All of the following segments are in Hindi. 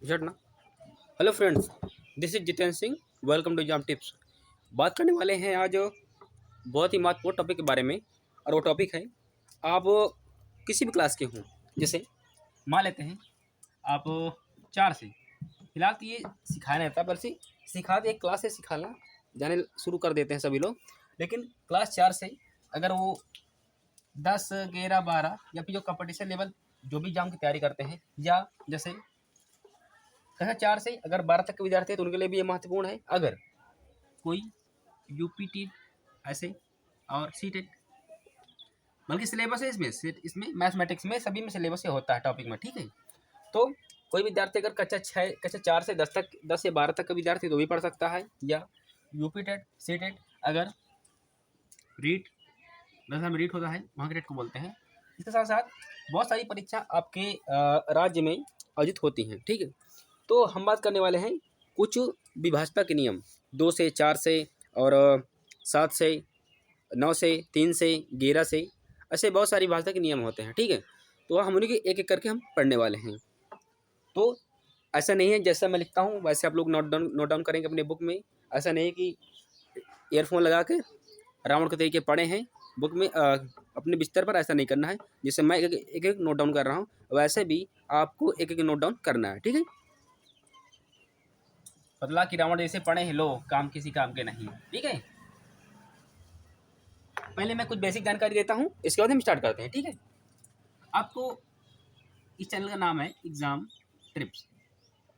झटना। Hello friends, this is Jitendra Singh. Welcome to exam tips. बात करने वाले हैं आज बहुत ही महत्वपूर्ण टॉपिक के बारे में। और वो टॉपिक है, आप किसी भी क्लास के हों। जैसे मान लेते हैं आप 4 से, फिलहाल तो ये सिखाया नहीं रहता, बल्कि सिखाते एक क्लास से सिखाना जाने शुरू कर देते हैं सभी लोग। लेकिन क्लास 4 से अगर वो 10, 11, 12 या फिर जो कंपटीशन लेवल जो भी एग्जाम की तैयारी करते हैं, या जैसे कक्षा 4 से अगर 12 तक के विद्यार्थी हैं तो उनके लिए भी ये महत्वपूर्ण है। अगर कोई यूपीटी ऐसे और सीटेट, बल्कि सिलेबस है इसमें मैथमेटिक्स में सभी में सिलेबस ये होता है टॉपिक में, ठीक है। तो कोई विद्यार्थी अगर कक्षा 4 से 10 तक, 10 से 12 तक का विद्यार्थी तो भी पढ़ सकता है, या यूपी टेट सी टेट अगर रीट, दरअसल में रीट होता है, वहाँ के टेट को बोलते हैं। इसके साथ साथ बहुत सारी परीक्षा आपके राज्य में आयोजित होती हैं, ठीक है। तो हम बात करने वाले हैं कुछ विभाजता के नियम, 2 से 4 से और 7 से, 9 से, 3 से, 11 से, ऐसे बहुत सारी विभाजता के नियम होते हैं, ठीक है। तो हम उन्हीं के एक एक करके हम पढ़ने वाले हैं। तो ऐसा नहीं है जैसा मैं लिखता हूँ वैसे आप लोग नोट डाउन करेंगे अपने बुक में। ऐसा नहीं है कि ईयरफोन लगा के रावण के तरीके पढ़े हैं बुक में अपने बिस्तर पर। ऐसा नहीं करना है। जैसे मैं एक एक नोट डाउन कर रहा हूँ वैसे भी आपको एक एक नोट डाउन करना है, ठीक है। बदला कि रावण जैसे पढ़े हैं, लो काम किसी काम के नहीं, ठीक है। पहले मैं कुछ बेसिक जानकारी देता हूँ, इसके बाद हम स्टार्ट करते हैं, ठीक है। आपको इस चैनल का नाम है एग्जाम ट्रिप्स,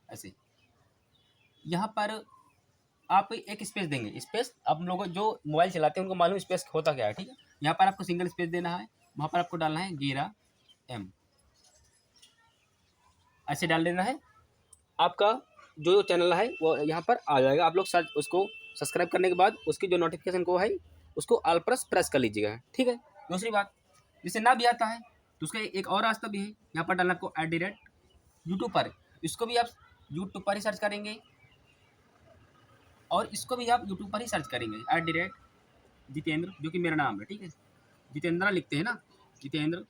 ऐसे यहाँ पर आप एक स्पेस देंगे। स्पेस आप लोग जो मोबाइल चलाते हैं उनको मालूम स्पेस होता क्या है, ठीक है। यहाँ पर आपको सिंगल स्पेस देना है, वहाँ पर आपको डालना है 11M, ऐसे डाल देना है। आपका जो चैनल है वो यहाँ पर आ जाएगा। आप लोग सर्च उसको सब्सक्राइब करने के बाद उसकी जो नोटिफिकेशन को है उसको ऑल प्रेस कर लीजिएगा, ठीक है। दूसरी बात, जिसे ना भी आता है तो उसका एक और रास्ता भी है। यहाँ पर डालना आपको @यूट्यूब पर, इसको भी आप यूट्यूब पर ही सर्च करेंगे और इसको भी आप यूट्यूब पर ही सर्च करेंगे @जितेंद्र, जो कि मेरा नाम है, ठीक है। जितेंद्र लिखते हैं ना, जितेंद्र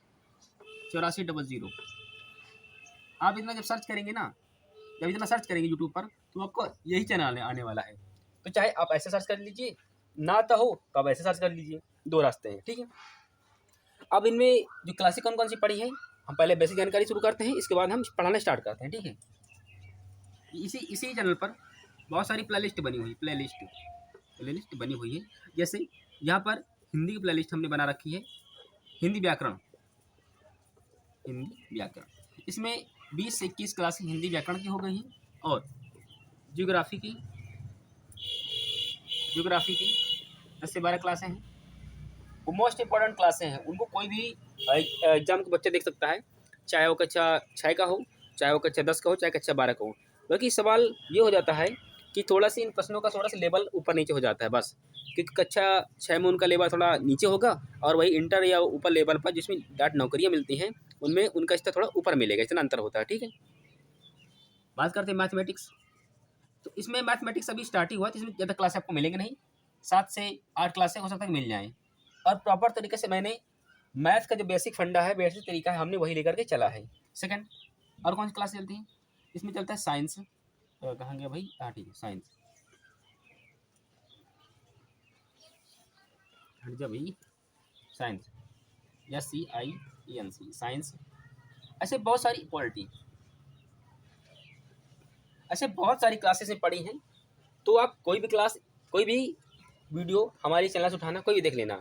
8400। आप इतना जब सर्च करेंगे ना, जब इतना सर्च करेंगे यूट्यूब पर तो आपको यही चैनल आने वाला है। तो चाहे आप ऐसे सर्च कर लीजिए, ना तो हो तो आप ऐसे सर्च कर लीजिए, 2 रास्ते हैं, ठीक है। अब इनमें जो क्लासें कौन कौन सी पढ़ी हैं, हम पहले बेसिक जानकारी शुरू करते हैं, इसके बाद हम पढ़ाना स्टार्ट करते हैं, ठीक है। इसी चैनल पर बहुत सारी प्लेलिस्ट बनी हुई, प्लेलिस्ट बनी हुई है। जैसे यहाँ पर हिंदी की प्लेलिस्ट हमने बना रखी है, हिंदी व्याकरण, इसमें 20 से 21 क्लासें हिंदी व्याकरण की हो गई हैं। और ज्योग्राफी की 10 से 12 क्लासें हैं। वो मोस्ट इंपॉर्टेंट क्लासें हैं, उनको कोई भी एग्जाम का बच्चा देख सकता है, चाहे वो कक्षा 6 का हो, चाहे वो कक्षा 10 का हो, चाहे कक्षा 12 का हो। बल्कि सवाल ये हो जाता है कि थोड़ा सा इन प्रश्नों का थोड़ा सा लेवल ऊपर नीचे हो जाता है बस, क्योंकि कक्षा 6 में उनका लेवल थोड़ा नीचे होगा और वही इंटर या ऊपर लेवल पर जिसमें डाट नौकरियाँ मिलती हैं उनमें उनका स्तर थोड़ा ऊपर मिलेगा, इतना अंतर होता है, ठीक है। बात करते हैं मैथमेटिक्स। तो इसमें मैथमेटिक्स अभी स्टार्ट ही हुआ, तो इसमें ज़्यादा क्लास आपको मिलेंगे नहीं, 7 से 8 क्लासें हो सकता है मिल जाएँ। और प्रॉपर तरीके से मैंने मैथ का जो बेसिक फंडा है, बेसिक तरीका है, हमने वही लेकर के चला है। सेकंड, और कौन सी क्लास चलती है, इसमें चलता है साइंस। कहाँ गया भाई, हाँ ठीक है, साइंस, हट जा भाई, साइंस, SCIENC, साइंस। ऐसे बहुत सारी पॉलिटी, ऐसे बहुत सारी क्लासेस में पढ़ी हैं। तो आप कोई भी क्लास, कोई भी वीडियो हमारी चैनल से उठाना, कोई भी देख लेना।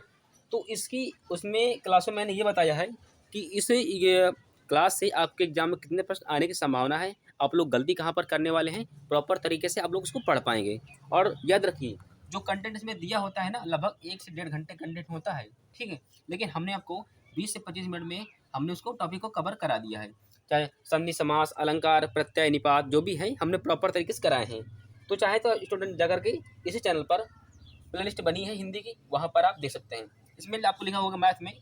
तो इसकी उसमें क्लासों में मैंने ये बताया है कि इस ये क्लास से आपके एग्जाम में कितने प्रश्न आने की संभावना है, आप लोग गलती कहाँ पर करने वाले हैं, प्रॉपर तरीके से आप लोग उसको पढ़ पाएंगे। और याद रखिए, जो कंटेंट इसमें दिया होता है ना, लगभग 1 से 1.5 घंटे कंटेंट होता है, ठीक है। लेकिन हमने आपको 20 से 25 मिनट में हमने उसको टॉपिक को कवर करा दिया है। चाहे संधि, समास, अलंकार, प्रत्यय, निपात जो भी है हमने प्रॉपर तरीके से कराए हैं। तो चाहे तो स्टूडेंट जाकर के इसी चैनल पर प्लेलिस्ट बनी है हिंदी की, वहाँ पर आप देख सकते हैं। इसमें आपको लिखा होगा मैथ में,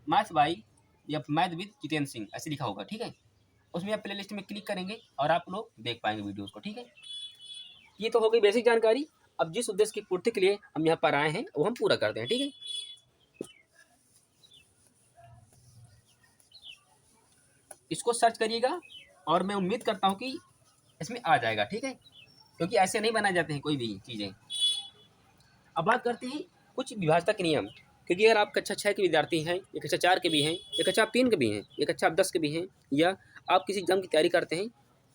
मैथ बाई या मैथ विद जितेंद्र सिंह, ऐसे लिखा होगा, ठीक है। उसमें आप प्लेलिस्ट में क्लिक करेंगे और आप लोग देख पाएंगे वीडियोज़ को, ठीक है। ये तो हो गई बेसिक जानकारी। अब जिस उद्देश्य की पूर्ति के लिए हम यहाँ पर आए हैं वो हम पूरा करते हैं, ठीक है। इसको सर्च करिएगा और मैं उम्मीद करता हूँ कि इसमें आ जाएगा, ठीक है, क्योंकि ऐसे नहीं बनाए जाते हैं कोई भी चीज़ें। अब बात करते हैं कुछ विभाजता के नियम, क्योंकि अगर आप कक्षा 6 के विद्यार्थी हैं, या कक्षा 4 के भी हैं, या कक्षा आप 3 के भी हैं, या कक्षा आप 10 के भी हैं, या आप किसी एग्जाम की तैयारी करते हैं,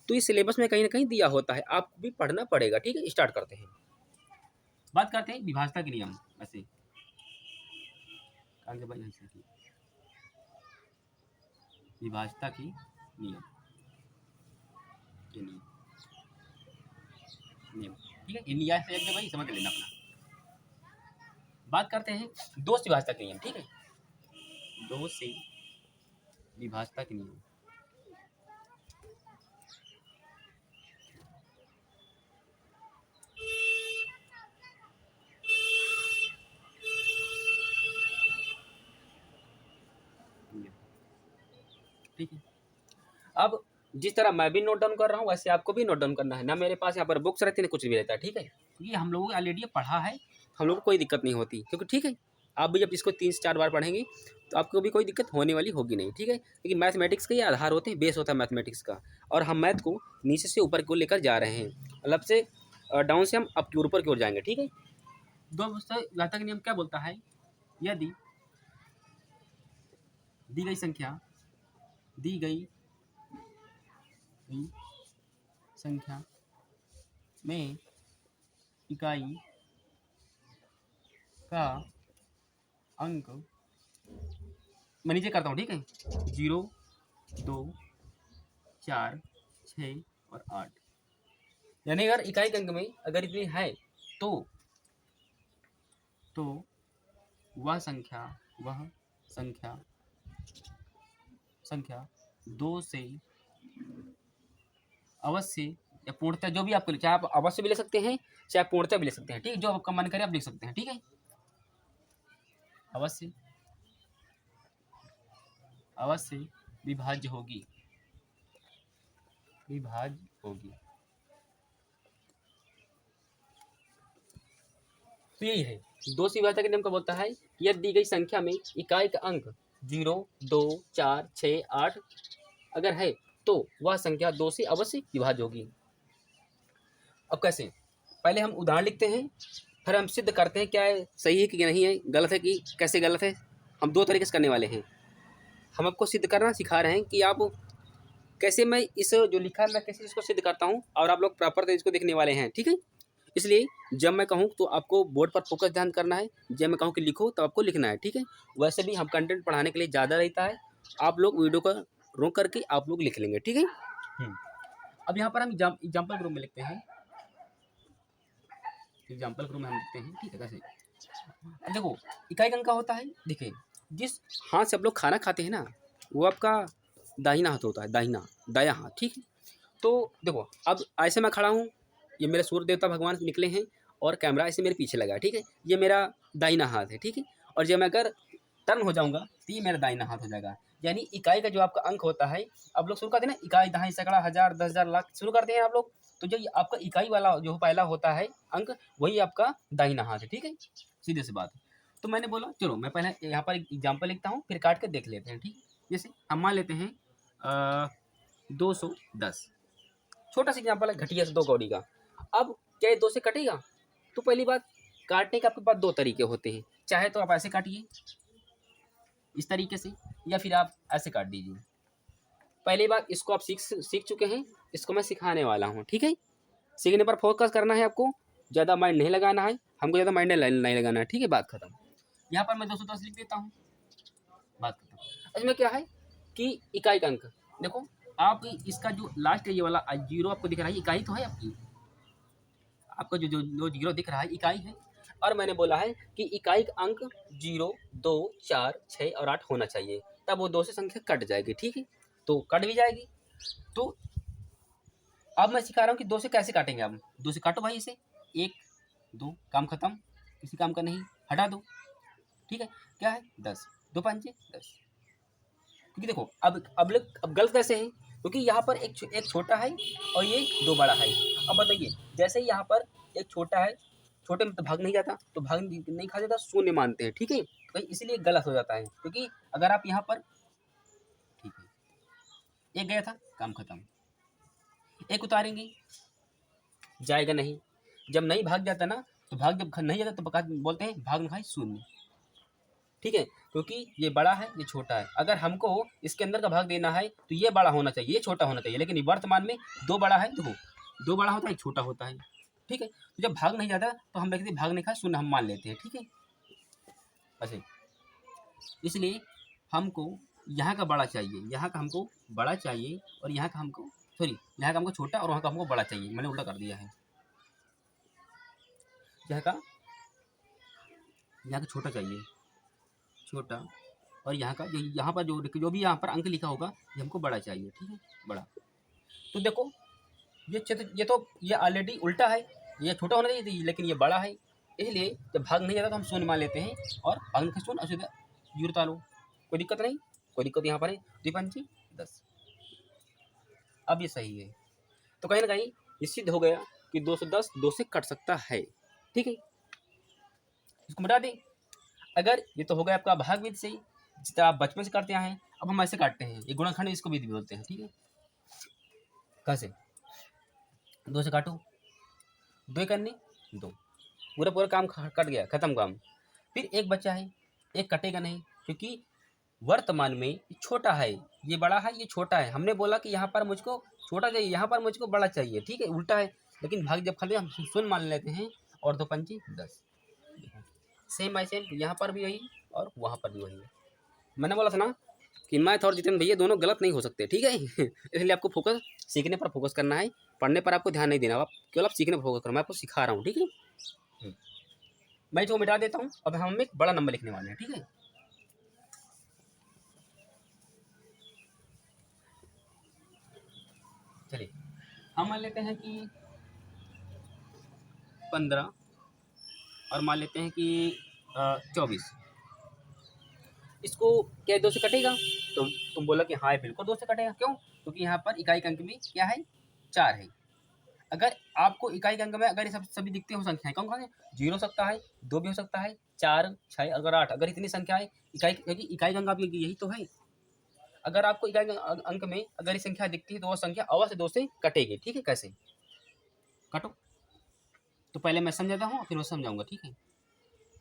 तो इस सिलेबस में कहीं ना कहीं दिया होता है, आपको भी पढ़ना पड़ेगा, ठीक है। स्टार्ट करते हैं, बात करते हैं विभाजता के नियम। वैसे आगे भाई विभाजता की नियम के नियम नियम, ठीक है, इंडिया से एक भाई समझ लेना अपना। बात करते हैं दो से विभाजता के नियम, ठीक है, दो से विभाजता के नियम। ठीक है, अब जिस तरह मैं भी नोट डाउन कर रहा हूँ, वैसे आपको भी नोट डाउन करना है ना। मेरे पास यहाँ पर बुक्स रहती है, कुछ भी रहता है, ठीक है, क्योंकि हम लोगों ने ऑलरेडी पढ़ा है, हम लोग को कोई दिक्कत नहीं होती, क्योंकि ठीक है, आप भी जब इसको 3 से 4 बार पढ़ेंगे तो आपको भी कोई दिक्कत होने वाली होगी नहीं, ठीक है, क्योंकि मैथमेटिक्स का ये आधार होते हैं, बेस होता है मैथमेटिक्स का, और हम मैथ को नीचे से ऊपर की ओर लेकर जा रहे हैं, मतलब से डाउन से हम अप की ऊपर की ओर जाएंगे, ठीक है। दो विभाजता का नियम क्या बोलता है, यदि दी गई संख्या में इकाई का अंक, मैं नीचे करता हूँ, ठीक है, 0, 2, 4, 6 और 8, यानी अगर इकाई के अंक में अगर इतनी है तो वह संख्या 2 से अवश्य या पूर्णतः, जो भी आपको, चाहे आप अवश्य भी ले सकते हैं, चाहे पूर्णतः भी ले सकते हैं, ठीक है, जो आपका मन करे आप लिख सकते हैं, ठीक है, अवश्य विभाज्य होगी, तो यही है दो से विभाजन का नियम। का बोलता है कि यदि दी गई संख्या में इकाई का अंक 0, 2, 4, 6, 8 अगर है तो वह संख्या 2 से अवश्य विभाज्य होगी। अब कैसे, पहले हम उदाहरण लिखते हैं, फिर हम सिद्ध करते हैं क्या है, सही है कि नहीं है, गलत है कि कैसे गलत है। हम दो तरीके से करने वाले हैं, हम आपको सिद्ध करना सिखा रहे हैं कि आप कैसे, मैं इस जो लिखा है मैं कैसे इसको सिद्ध करता हूँ, और आप लोग प्रॉपर इसको देखने वाले हैं, ठीक है। इसलिए जब मैं कहूँ तो आपको बोर्ड पर फोकस ध्यान करना है, जब मैं कहूँ कि लिखो तो आपको लिखना है, ठीक है। वैसे भी हम कंटेंट पढ़ाने के लिए ज़्यादा रहता है, आप लोग वीडियो को रोक करके आप लोग लिख लेंगे, ठीक है। अब यहाँ पर हम एग्जाम्पल ग्रुप में लिखते हैं, एग्जाम्पल ग्रुप में हम लिखते हैं, ठीक है, कैसे। अब देखो इकाई अंक का होता है, देखिए जिस हाथ से आप लोग खाना खाते हैं ना, वो आपका दाहिना हाथ होता है, दायां हाथ, ठीक है। तो देखो अब ऐसे मैं खड़ा हूँ, ये मेरे सूर्य देवता भगवान निकले हैं, और कैमरा ऐसे मेरे पीछे लगा है, ठीक है, ये मेरा दाहिना हाथ है, ठीक है। और जब मैं अगर टर्न हो जाऊंगा तो ये मेरा दाहिना हाथ हो जाएगा, यानी इकाई का जो आपका अंक होता है, आप लोग शुरू करते हैं ना, इकाई, दहाई, सैकड़ा, हजार, 10,000, लाख शुरू करते हैं आप लोग, तो जो आपका इकाई वाला जो पहला होता है अंक, वही आपका दाहिना हाथ है, ठीक है, सीधे सी बात है। तो मैंने बोला चलो मैं पहले यहाँ पर एग्जाम्पल लिखता हूँ, फिर काट कर देख लेते हैं, ठीक है। जैसे हम मान लेते हैं 210, छोटा सा एग्जाम्पल है, घटिया से 2 कौड़ी का। अब क्या ये 2 से कटेगा, तो पहली बात काटने के आपके पास 2 तरीके होते हैं, चाहे तो आप ऐसे काटिए इस तरीके से, या फिर आप ऐसे काट दीजिए। पहली बात इसको आप सीख चुके हैं, इसको मैं सिखाने वाला हूँ, ठीक है। सीखने पर फोकस करना है आपको, ज़्यादा माइंड नहीं लगाना है, हमको ज़्यादा माइंड नहीं लगाना है, ठीक है, बात खत्म। यहाँ पर मैं 210 लिख देता हूँ, बात खत्म। इसमें क्या है कि इकाई का अंक, देखो आप इसका जो लास्ट है ये वाला 0 आपको दिख रहा है, इकाई तो है आपकी, आपका जो जो जो 0 दिख रहा है इकाई है, और मैंने बोला है कि इकाई का अंक 0, 2, 4, 6 और 8 होना चाहिए, तब वो 2 से संख्या कट जाएगी, ठीक है, तो कट भी जाएगी। तो अब मैं सिखा रहा हूँ कि 2 से कैसे काटेंगे, आप 2 से काटो भाई इसे, 1, 2, काम खत्म, किसी काम का नहीं, हटा दो, ठीक है, क्या है 10, 2 पंजे 10, क्योंकि देखो अब गलत कैसे है, क्योंकि यहाँ पर एक छोटा है और ये 2 बड़ा है। अब बताइए, जैसे ही यहाँ पर एक छोटा है, छोटे में तो भाग नहीं जाता, तो भाग नहीं खा जाता, शून्य मानते हैं, ठीक है, तो इसलिए गलत हो जाता है, क्योंकि अगर आप यहाँ पर, ठीक है, एक गया था, काम खत्म, एक उतारेंगे, जाएगा नहीं। जब नहीं भाग जाता ना, तो भाग जब नहीं जाता तो बोलते हैं भाग न खाए शून्य। ठीक है, क्योंकि ये बड़ा है ये छोटा है। अगर हमको इसके अंदर का भाग देना है तो ये बड़ा होना चाहिए, ये छोटा होना चाहिए, लेकिन वर्तमान में दो बड़ा है, देखो दो बड़ा होता है एक छोटा होता है। ठीक है, तो जब भाग नहीं जाता तो हम लिखते भाग नहीं खाए शून्य, हम मान लेते हैं। ठीक है, ऐसे इसलिए हमको यहाँ का बड़ा चाहिए, यहाँ का हमको बड़ा चाहिए, और यहाँ का हमको यहाँ का हमको छोटा और वहाँ का हमको बड़ा चाहिए। मैंने उल्टा कर दिया है, यहाँ का छोटा चाहिए, छोटा, और यहाँ का यहाँ पर जो भी यहाँ पर अंक लिखा होगा ये हमको बड़ा चाहिए। ठीक है, बड़ा। तो देखो ये ऑलरेडी उल्टा है, ये छोटा होना चाहिए लेकिन ये बड़ा है, इसलिए जब भाग नहीं जाता तो हम शून्य मान लेते हैं और भाग का शून्य अशुद्ध जुड़ता लो, कोई दिक्कत नहीं, कोई दिक्कत यहाँ पर है। 2×5 = 10। अब ये सही है, तो कहीं ना कहीं ये सिद्ध हो गया कि 210 2 से कट सकता है। ठीक है, इसको मिटा दें। अगर ये तो हो गया आपका भाग विधि से, जिस तरह आप बचपन से करते हैं। अब हम ऐसे काटते हैं, ये गुणनखंड इसको विधि बोलते हैं। ठीक है, कैसे? 2 से काटो, 2 करने 2, पूरा पूरा काम कट गया, खत्म काम। फिर एक बच्चा है, एक कटेगा नहीं, क्योंकि वर्तमान में छोटा है, ये बड़ा है, ये छोटा है। हमने बोला कि यहाँ पर मुझको छोटा चाहिए, यहाँ पर मुझको बड़ा चाहिए। ठीक है, उल्टा है, लेकिन भाग जब खाली हम शून्य मान लेते हैं और 2×5 = 10। सेम बाय सेम यहाँ पर भी वही और वहाँ पर भी वही है। मैंने बोला था ना कि मैथ और जितेंद्र भैया दोनों गलत नहीं हो सकते। ठीक है इसलिए आपको फोकस सीखने पर फोकस करना है, पढ़ने पर आपको ध्यान नहीं देना, आप केवल आप सीखने पर फोकस करो। मैं आपको सिखा रहा हूँ। ठीक है, मैं जो मिटा देता हूँ, अब हम एक बड़ा नंबर लिखने वाले हैं। ठीक है, चलिए हम मान लेते हैं कि 15 और मान लेते हैं कि 24। इसको क्या 2 से कटेगा? तो तुम बोला कि हाँ बिल्कुल 2 से कटेगा। क्यों? क्योंकि यहाँ पर इकाई अंक में क्या है, 4 है। अगर आपको इकाई अंक में अगर ये सब सभी दिखते हो संख्याएं, कौन कौन है? 0 हो सकता है, 2 भी हो सकता है, 4 6 अगर 8, अगर इतनी संख्या है इकाई, क्योंकि इकाई अंक आप यही तो है। अगर आपको इकाई अंक में अगर ये संख्या दिखती है तो वो संख्या अवश्य 2 से कटेगी। ठीक है, कैसे काटो? तो पहले मैं समझाता हूँ फिर मैं समझाऊंगा। ठीक है,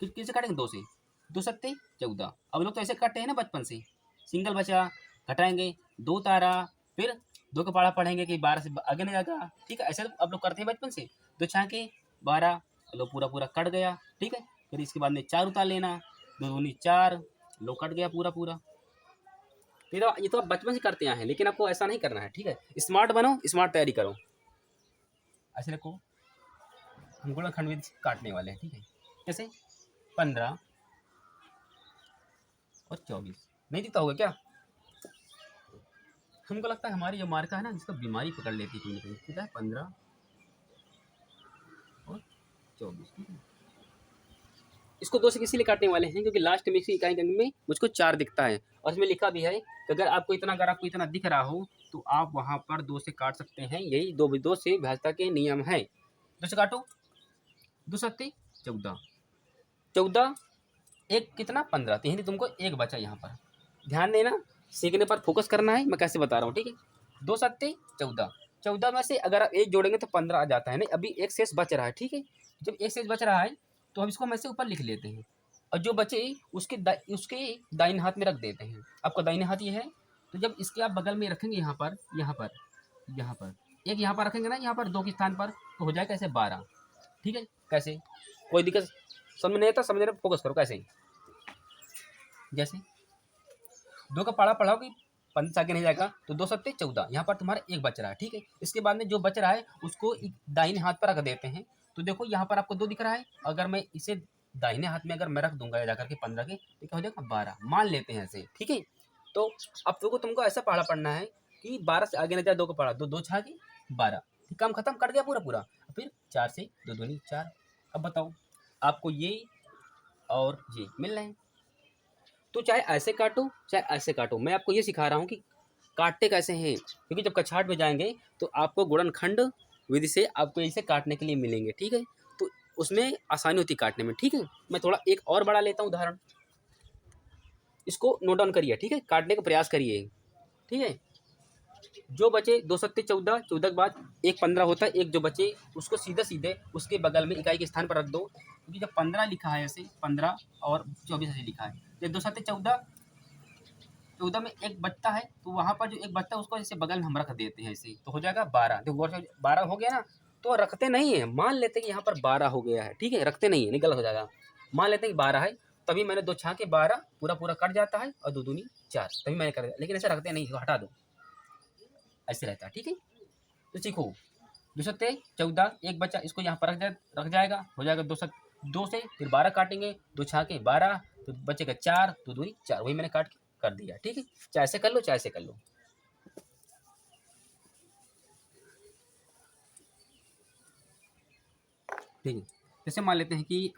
किससे काटेंगे? 2 से। 2 सत्ते 14। अब लोग तो ऐसे काटते हैं ना बचपन से, सिंगल बचा घटाएंगे, 2 तारा, फिर 2 का पारा पढ़ेंगे कि 12 से आगे नहीं जाएगा। ठीक है, ऐसे अब लोग करते हैं बचपन से। 2 छाके 12, लो पूरा पूरा कट गया। ठीक है, फिर इसके बाद में 4 उतार लेना, 2 दूनी 4, लो कट गया पूरा पूरा। ये तो आप बचपन से करते हैं, लेकिन आपको ऐसा नहीं करना है। ठीक है, स्मार्ट बनो, स्मार्ट तैयारी करो। ऐसे रखो, हम गुणनखंड विधि से काटने वाले हैं। ठीक है, कैसे? 15 और 24 नहीं दिखता होगा क्या? हमको लगता है हमारी जो मार्का है ना, जिसको बीमारी पकड़ लेती है कहीं ना कहीं। 15 और 24। ठीक है, इसको 2 से किसी लिए काटने वाले हैं क्योंकि लास्ट में इसकी इकाई अंक में मुझको 4 दिखता है, और इसमें लिखा भी है कि अगर आपको इतना दिख रहा हो तो आप वहाँ पर 2 से काट सकते हैं। यही 2 से विभाज्यता के नियम है। 2 से काटो, 2 सत्ते 14, 14 एक कितना 15, तो यही तुमको एक बचा। यहाँ पर ध्यान देना, सीखने पर फोकस करना है, मैं कैसे बता रहा हूँ। ठीक है, 2 सत्ते 14, 14 में से अगर आप एक जोड़ेंगे तो 15 आ जाता है। नहीं, अभी एक शेष बच रहा है। ठीक है, जब एक शेष बच रहा है तो हम इसको हम ऐसे ऊपर लिख लेते हैं, और जो बचे उसके दाहिने हाथ में रख देते हैं। आपका दाहिने हाथ ये है, तो जब इसके आप बगल में रखेंगे यहाँ पर एक यहाँ पर रखेंगे ना, यहाँ पर 2 के स्थान पर, तो हो जाएगा ऐसे 12। ठीक है, कैसे? कोई दिक्कत समझ नहीं आता? समझने पर फोकस करो। कैसे? जैसे 2 का पारा पढ़ाओ कि 15 से आगे नहीं जाएगा, तो 2 सत्ते 14, यहाँ पर तुम्हारा एक बच रहा है। ठीक है, इसके बाद में जो बच रहा है उसको दाहिने हाथ पर रख देते हैं। तो देखो यहाँ पर आपको 2 दिख रहा है, अगर मैं इसे दाहिने हाथ में अगर मैं रख दूंगा जाकर के 15 के, तो क्या हो जाएगा 12, मान लेते हैं ऐसे। ठीक है, तो अब तुमको ऐसा पढ़ा पढ़ना है कि 12 से आगे न जाए। 2 का पढ़ा, 2 छा के 12, काम खत्म, कट गया पूरा पूरा। फिर 4 से 2 दूनी 4। अब बताओ आपको ये और ये मिल रहे हैं, तो चाहे ऐसे काटो चाहे ऐसे काटो, मैं आपको ये सिखा रहा हूँ कि काटते कैसे हैं, क्योंकि जब कक्षाठ में जाएंगे तो आपको गुणनखंड विधि से आपको इसे काटने के लिए मिलेंगे। ठीक है, तो उसमें आसानी होती काटने में। ठीक है, मैं थोड़ा एक और बड़ा लेता हूँ उदाहरण, इसको नोट डाउन करिए। ठीक है, काटने का प्रयास करिए। ठीक है, जो बचे 2 सत्ते 14, 14 के बाद एक 15 होता है, एक जो बचे उसको सीधे सीधे उसके बगल में इकाई के स्थान पर रख दो, क्योंकि जब 15 लिखा है ऐसे 15 और 24 ऐसे लिखा है, जब 2 सत्ते 14, 14 में एक बचता है तो वहाँ पर जो एक बचता है उसको ऐसे बगल में हम रख देते हैं ऐसे, तो हो जाएगा 12। देखो गौर से 12 हो गया ना, तो रखते नहीं है, मान लेते हैं कि यहाँ पर 12 हो गया है, ठीक है, रखते नहीं है, नहीं गलत हो जाएगा। मान लेते हैं कि 12 है, तभी मैंने 2 छाके 12 पूरा पूरा कट जाता है और 2 दूनी 4, तभी मैंने कर दिया, लेकिन ऐसे रखते नहीं, इसको हटा दो, ऐसे रहता है, ठीक है। तो सीखो 2 सत्ते 14, एक बच्चा इसको यहाँ पर रख जाएगा, हो जाएगा 2 से फिर 12 काटेंगे, 2 छाके 12, तो बचेगा 4, 2 दूनी 4, वही मैंने काट के कर दिया, ठीक है। चाहे से कर लो, चाहे से कर लो। ठीक है, जैसे मान लेते हैं कि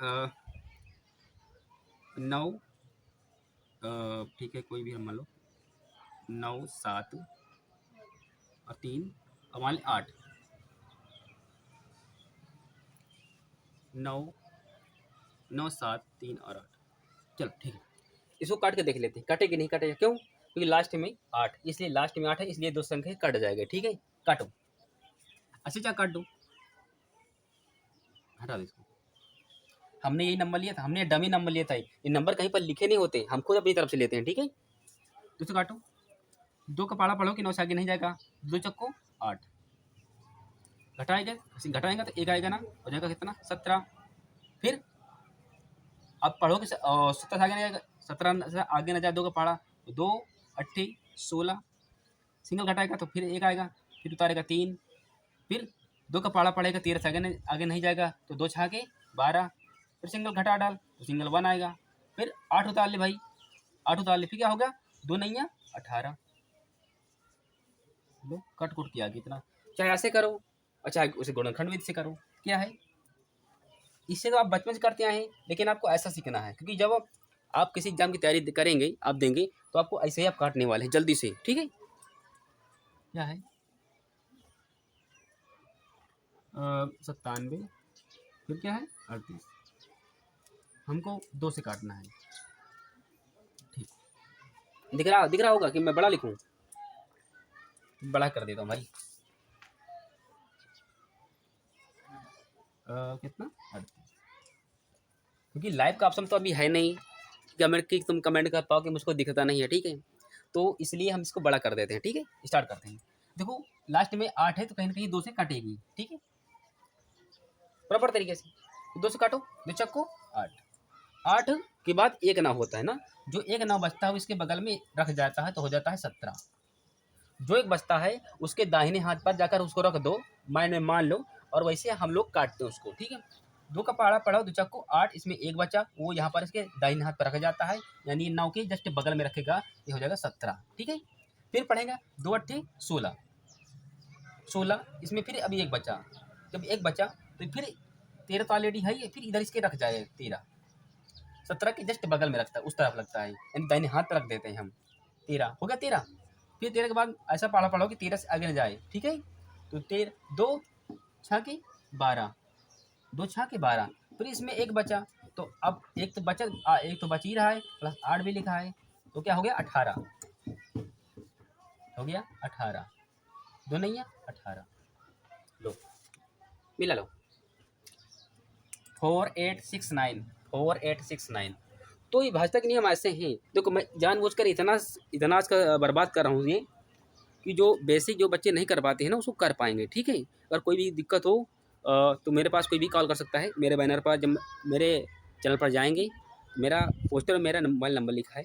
9, ठीक है, कोई भी हम मान लो 9, 7 और 3 और मान लें 8, 9, 9, 7, 3 और 8। चलो ठीक है, इसको काट के देख लेते हैं, काटे कि नहीं काटेगा, क्यों? क्योंकि लास्ट में 8, इसलिए लास्ट में 8 है, इसलिए 2 संख्या कट जाएगा, ठीक है। काटो, अच्छे क्या काट दो, हटा दो इसको। हमने यही नंबर लिया था, हमने डमी नंबर लिया था, ये नंबर कहीं पर लिखे नहीं होते, हम खुद अपनी तरफ से लेते हैं, ठीक है। तो इसे काटो, 2 का पाड़ा पढ़ो कि 9 से आगे नहीं जाएगा, 2 चक्को 8, घटाएंगे तो 1 आएगा ना, हो जाएगा कितना 17। फिर अब पढ़ो कि 17 से आगे नहीं जाएगा, 17 से आगे ना जाए 2 का पहाड़ा, तो 2 8 16, सिंगल घटाएगा तो फिर 1 आएगा, फिर उतारेगा 3, फिर 2 का पहाड़ा पड़ेगा, 13 से आगे नहीं जाएगा, तो 2 छाके 12, फिर सिंगल घटा डाल तो सिंगल 1 आएगा, फिर 8 उतार ले भाई, 8 उतार ले, फिर क्या हो गया 2 नैया 18। लो कट कुट किया कितना, चाहे ऐसे करो और चाहे उसे गुणनखंड विधि से करो, क्या है, इससे तो आप बचपन से करते आए हैं, लेकिन आपको ऐसा सीखना है, क्योंकि जब आप किसी एग्जाम की तैयारी करेंगे, आप देंगे, तो आपको ऐसे ही आप काटने वाले हैं जल्दी से, ठीक है। क्या है 97, फिर क्या है 38, हमको 2 से काटना है, ठीक। दिख रहा होगा कि मैं बड़ा लिखूं, बड़ा कर देता हूँ भाई, कितना 38, क्योंकि लाइव का ऑप्शन तो अभी है नहीं कमेंट की, तुम कमेंट कर पाओ कि मुझको दिखता नहीं है, ठीक है, तो इसलिए हम इसको बड़ा कर देते हैं, ठीक है। स्टार्ट करते हैं, देखो लास्ट में 8 है तो कहीं ना कहीं 2 से कटेगी, ठीक है, बराबर तरीके से, तो 2 से काटो, 2 चक्को 8, 8 के बाद 1 ना होता है ना, जो 1 ना बचता है इसके बगल में रख जाता है, तो हो जाता है 17। जो एक बचता है उसके दाहिने हाथ पर जाकर उसको रख दो, माइंड में मान लो, और वैसे हम लोग काटते हैं उसको, ठीक है। 2 का पहाड़ा पढ़ाओ, 2 चक्को 8, इसमें 1 बचा, वो यहाँ पर इसके दाहिने हाथ पर रखा जाता है, यानी 9 के जस्ट बगल में रखेगा, ये हो जाएगा 17, ठीक है। फिर पढ़ेगा 2 अट्ठे 16, 16 इसमें फिर अभी 1 बचा, जब 1 बचा तो फिर 13 तो ऑलरेडी है, फिर इधर इसके रख जाए 13, 17 के जस्ट बगल में रखता है, उस तरफ लगता है, यानी दाहिने हाथ पर रख देते हैं हम, 13 हो गया 13। फिर 13 के बाद ऐसा पढ़ा पढ़ो कि 13 से आगे न जाए, ठीक है। तो 13 2 छाके 12, 2 छाके 12, फिर इसमें 1 बचा, तो अब एक तो बचा, एक तो बच ही रहा है, प्लस 8 भी लिखा है, तो क्या हो गया 18, हो गया 18, 2 नैया 18, लो मिला लो 4869, 4869। तो ये भाषा के नियम ऐसे हैं, देखो मैं जानबूझकर इतना इतना इसका बर्बाद कर रहा हूँ ये, कि जो बेसिक जो बच्चे नहीं कर पाते हैं ना उसको कर पाएंगे, ठीक है। अगर कोई भी दिक्कत हो तो मेरे पास कोई भी कॉल कर सकता है, मेरे बैनर पर जब मेरे चैनल पर जाएंगे, मेरा पोस्टर में मेरा मोबाइल नंबर लिखा है,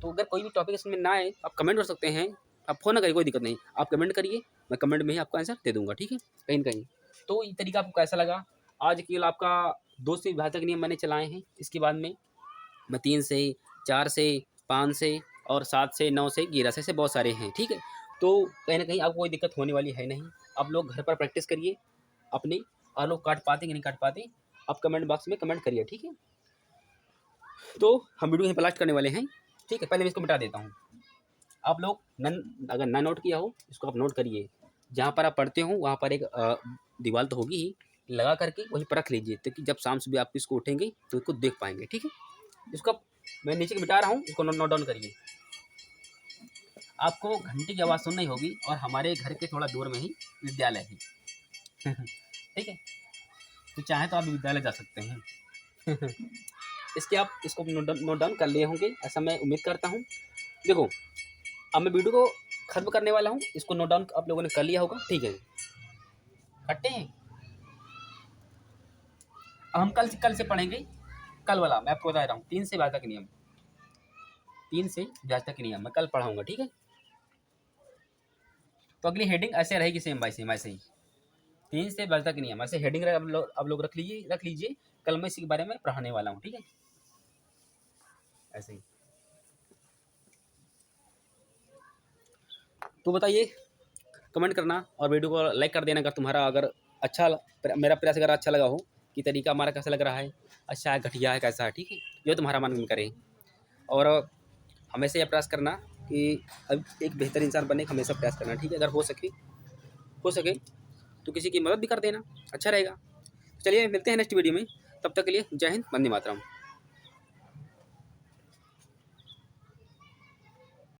तो अगर कोई भी टॉपिक समझ में ना आए आप कमेंट कर सकते हैं, आप फ़ोन ना करिए, कोई दिक्कत नहीं, आप कमेंट करिए, मैं कमेंट में ही आपको आंसर दे दूँगा, ठीक है, कहीं न कहीं। तो ये तरीका आपको कैसा लगा? आज केवल आपका 2 से विभाजक के नियम मैंने चलाए हैं, इसके बाद में मैं 3 से, 4 से, 5 से और 7 से, 9 से, 11 से, ऐसे बहुत सारे हैं, ठीक है। तो कहीं न कहीं आपको कोई दिक्कत होने वाली है नहीं, आप लोग घर पर प्रैक्टिस करिए अपनी, और लोग काट पाते कि नहीं काट पाते, आप कमेंट बॉक्स में कमेंट करिए, ठीक है। तो हम वीडियो यहीं पर लास्ट करने वाले हैं, ठीक है। पहले मैं इसको मिटा देता हूँ, आप लोग अगर ना नोट किया हो इसको आप नोट करिए, जहाँ पर आप पढ़ते हो वहाँ पर एक दीवार तो होगी ही, लगा करके वहीं पर रख लीजिए, ताकि जब शाम सुबह आप इसको उठेंगे तो इसको देख पाएंगे, ठीक है। इसको मैं नीचे मिटा रहा हूँ, इसको नोट डाउन करिए। आपको घंटी की आवाज़ सुननी होगी और हमारे घर के थोड़ा दूर में ही विद्यालय है। ठीक है, तो चाहे तो आप विद्यालय जा सकते हैं। इसके आप इसको नोट डाउन कर लिए होंगे, ऐसा मैं उम्मीद करता हूँ। देखो, अब मैं वीडियो को खत्म करने वाला हूँ, इसको नोट डाउन आप लोगों ने कर लिया होगा। ठीक है, हटते हैं। अब हम कल से पढ़ेंगे। कल वाला मैं आपको बता रहा हूँ, 3 से 12 तक नियम, 3 से 12 तक नियम मैं कल पढ़ाऊँगा। ठीक है, तो अगली हेडिंग ऐसे रहेगी, सेम बाय सेम ऐसे ही 3 से 12 तक नियम, ऐसे हेडिंग आप लोग रख लीजिए। कल मैं इसी के बारे में पढ़ाने वाला हूँ। ठीक है, ऐसे ही। तो बताइए, कमेंट करना और वीडियो को लाइक कर देना अगर तुम्हारा मेरा प्रयास अगर अच्छा लगा हो, कि तरीका हमारा कैसा लग रहा है, अच्छा है, घटिया है, कैसा है। ठीक है, जो तुम्हारा मन करे। और हमेशा यह प्रयास करना कि अब एक बेहतर इंसान बनने का हमेशा प्रयास करना। ठीक है, अगर हो सके तो किसी की मदद भी कर देना, अच्छा रहेगा। चलिए मिलते हैं नेक्स्ट वीडियो में, तब तक के लिए जय हिंद, वंदे मातरम।